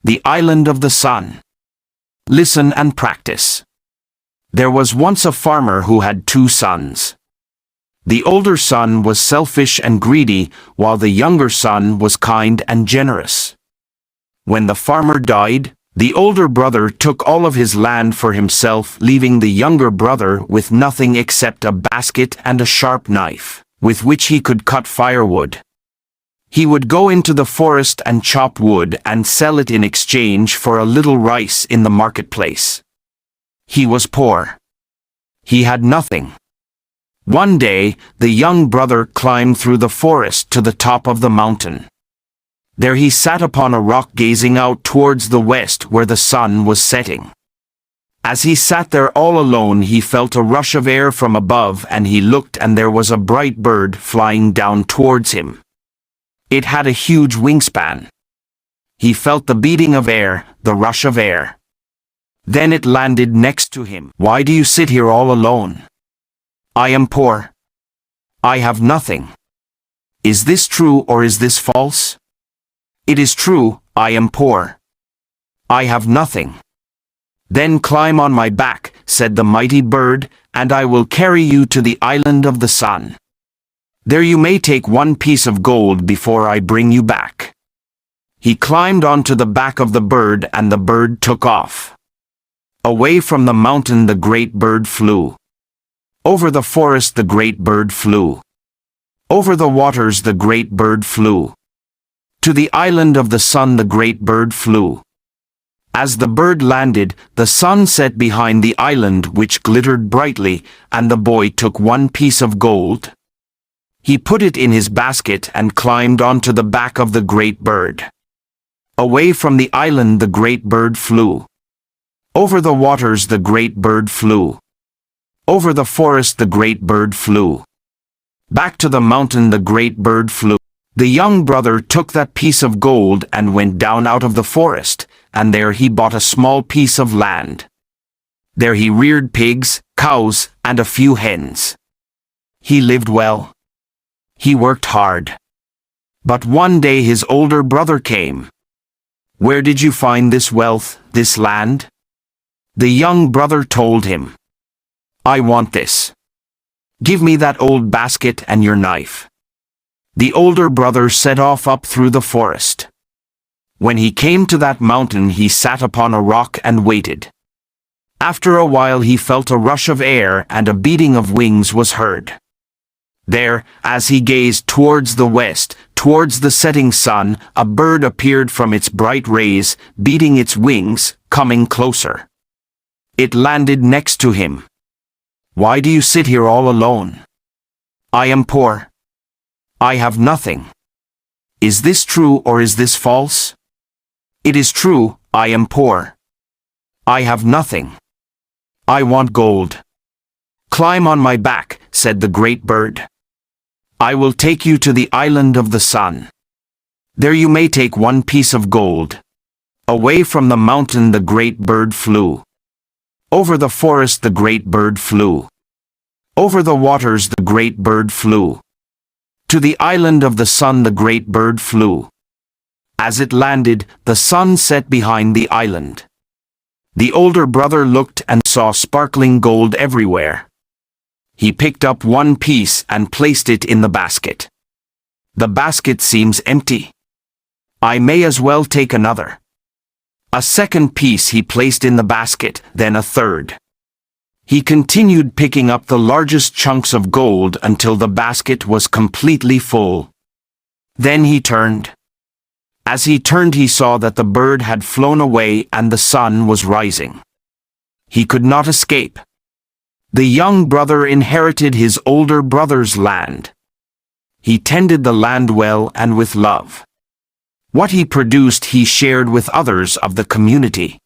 The Island of the Sun. Listen and practice. There was once a farmer who had 2 sons. The older son was selfish and greedy, while the younger son was kind and generous. When the farmer died, the older brother took all of his land for himself, leaving the younger brother with nothing except a basket and a sharp knife, with which he could cut firewood. He would go into the forest and chop wood and sell it in exchange for a little rice in the marketplace. He was poor. He had nothing. One day, the young brother climbed through the forest to the top of the mountain. There he sat upon a rock gazing out towards the west where the sun was setting. As he sat there all alone, he felt a rush of air from above, and he looked, and there was a bright bird flying down towards him. It had a huge wingspan. He felt the beating of air, the rush of air. Then it landed next to him. "Why do you sit here all alone?" "I am poor. I have nothing." "Is this true or is this false?" "It is true, I am poor. I have nothing." "Then climb on my back," said the mighty bird, "and I will carry you to the island of the sun. There you may take 1 piece of gold before I bring you back." He climbed onto the back of the bird, and the bird took off. Away from the mountain the great bird flew. Over the forest the great bird flew. Over the waters the great bird flew. To the island of the sun the great bird flew. As the bird landed, the sun set behind the island, which glittered brightly, and the boy took 1 piece of gold. He put it in his basket and climbed onto the back of the great bird. Away from the island the great bird flew. Over the waters the great bird flew. Over the forest the great bird flew. Back to the mountain the great bird flew. The young brother took that piece of gold and went down out of the forest, and there he bought a small piece of land. There he reared pigs, cows, and a few hens. He lived well. He worked hard. But one day his older brother came. "Where did you find this wealth, this land?" The young brother told him, "I want this. Give me that old basket and your knife." The older brother set off up through the forest. When he came to that mountain, he sat upon a rock and waited. After a while he felt a rush of air, and a beating of wings was heard. There, as he gazed towards the west, towards the setting sun, a bird appeared from its bright rays, beating its wings, coming closer. It landed next to him. "Why do you sit here all alone?" "I am poor. I have nothing." "Is this true or is this false?" "It is true, I am poor. I have nothing. I want gold." "Climb on my back," said the great bird. "I will take you to the island of the sun. There you may take 1 piece of gold." Away from the mountain the great bird flew. Over the forest the great bird flew. Over the waters the great bird flew. To the island of the sun the great bird flew. As it landed, the sun set behind the island. The older brother looked and saw sparkling gold everywhere. He picked up 1 piece and placed it in the basket. "The basket seems empty. I may as well take another." A second piece he placed in the basket, then a third. He continued picking up the largest chunks of gold until the basket was completely full. Then he turned. As he turned, he saw that the bird had flown away and the sun was rising. He could not escape. The young brother inherited his older brother's land. He tended the land well and with love. What he produced he shared with others of the community.